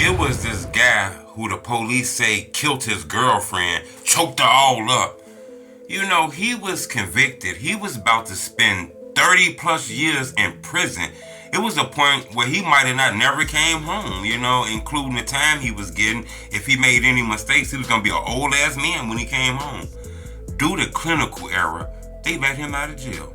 It was this guy who the police say killed his girlfriend, choked her all up. You know, he was convicted. He was about to spend 30 plus years in prison. It was a point where he might have not never came home, you know, including the time he was getting. If he made any mistakes, he was going to be an old ass man when he came home. Due to clinical error, they let him out of jail.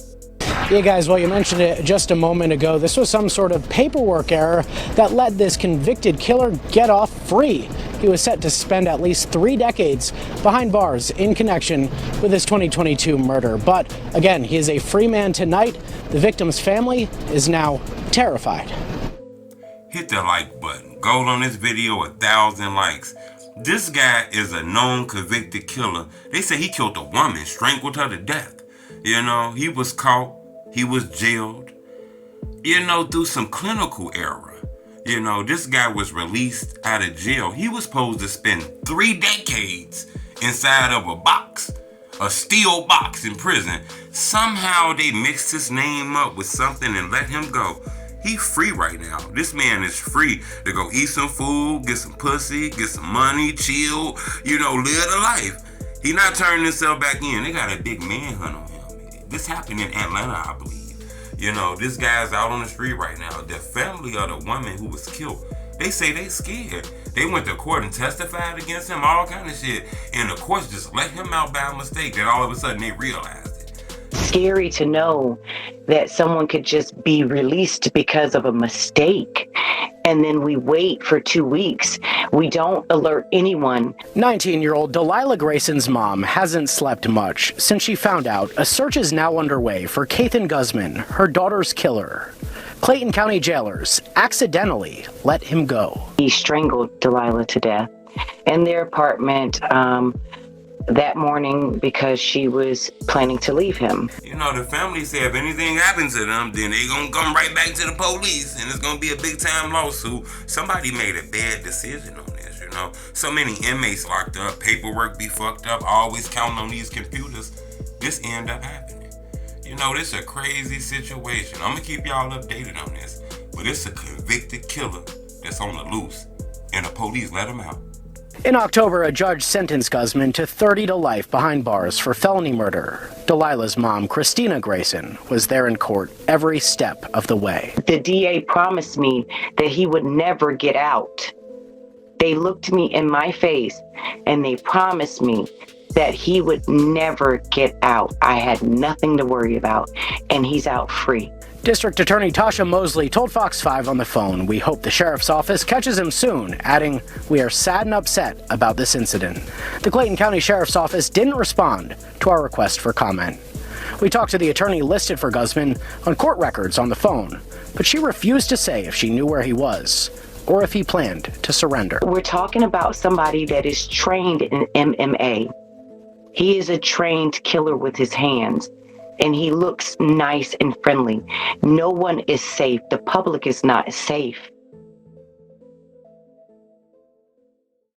Yeah, guys, well, you mentioned it just a moment ago. This was some sort of paperwork error that let this convicted killer get off free. He was set to spend at least 3 decades behind bars in connection with his 2022 murder. But again, he is a free man tonight. The victim's family is now terrified. Hit the like button. Goal on this video, 1,000 likes. This guy is a known convicted killer. They say he killed a woman, strangled her to death. You know, he was caught. He was jailed, you know, through some clinical error. You know, this guy was released out of jail. He was supposed to spend 3 decades inside of a box, a steel box in prison. Somehow they mixed his name up with something and let him go. He free right now. This man is free to go eat some food, get some pussy, get some money, chill, you know, live the life. He not turning himself back in. They got a big manhunt on him. This happened in Atlanta, I believe. You know, this guy's out on the street right now. The family of the woman who was killed, they say they scared. They went to court and testified against him, all kind of shit. And the courts just let him out by mistake. Then all of a sudden they realized it. Scary to know that someone could just be released because of a mistake. And then we wait for 2 weeks. We don't alert anyone. 19-year-old Delilah Grayson's mom hasn't slept much since she found out a search is now underway for Kathan Guzman, her daughter's killer. Clayton County jailers accidentally let him go. He strangled Delilah to death in their apartment that morning because she was planning to leave him. You know, the family said if anything happens to them, then they gonna come right back to the police and it's gonna be a big time lawsuit. Somebody made a bad decision on this, you know. So many inmates locked up, paperwork be fucked up, always counting on these computers. This end up happening. You know, this is a crazy situation. I'm gonna keep y'all updated on this. But it's a convicted killer that's on the loose and the police let him out. In October, a judge sentenced Guzman to 30 to life behind bars for felony murder. Delilah's mom, Christina Grayson, was there in court every step of the way. The DA promised me that he would never get out. They looked me in my face and they promised me that he would never get out. I had nothing to worry about, and he's out free. District Attorney Tasha Mosley told Fox 5 on the phone, "We hope the sheriff's office catches him soon," adding, "We are sad and upset about this incident." The Clayton County Sheriff's Office didn't respond to our request for comment. We talked to the attorney listed for Guzman on court records on the phone, but she refused to say if she knew where he was or if he planned to surrender. We're talking about somebody that is trained in MMA. He is a trained killer with his hands. And he looks nice and friendly. No one is safe. The public is not safe.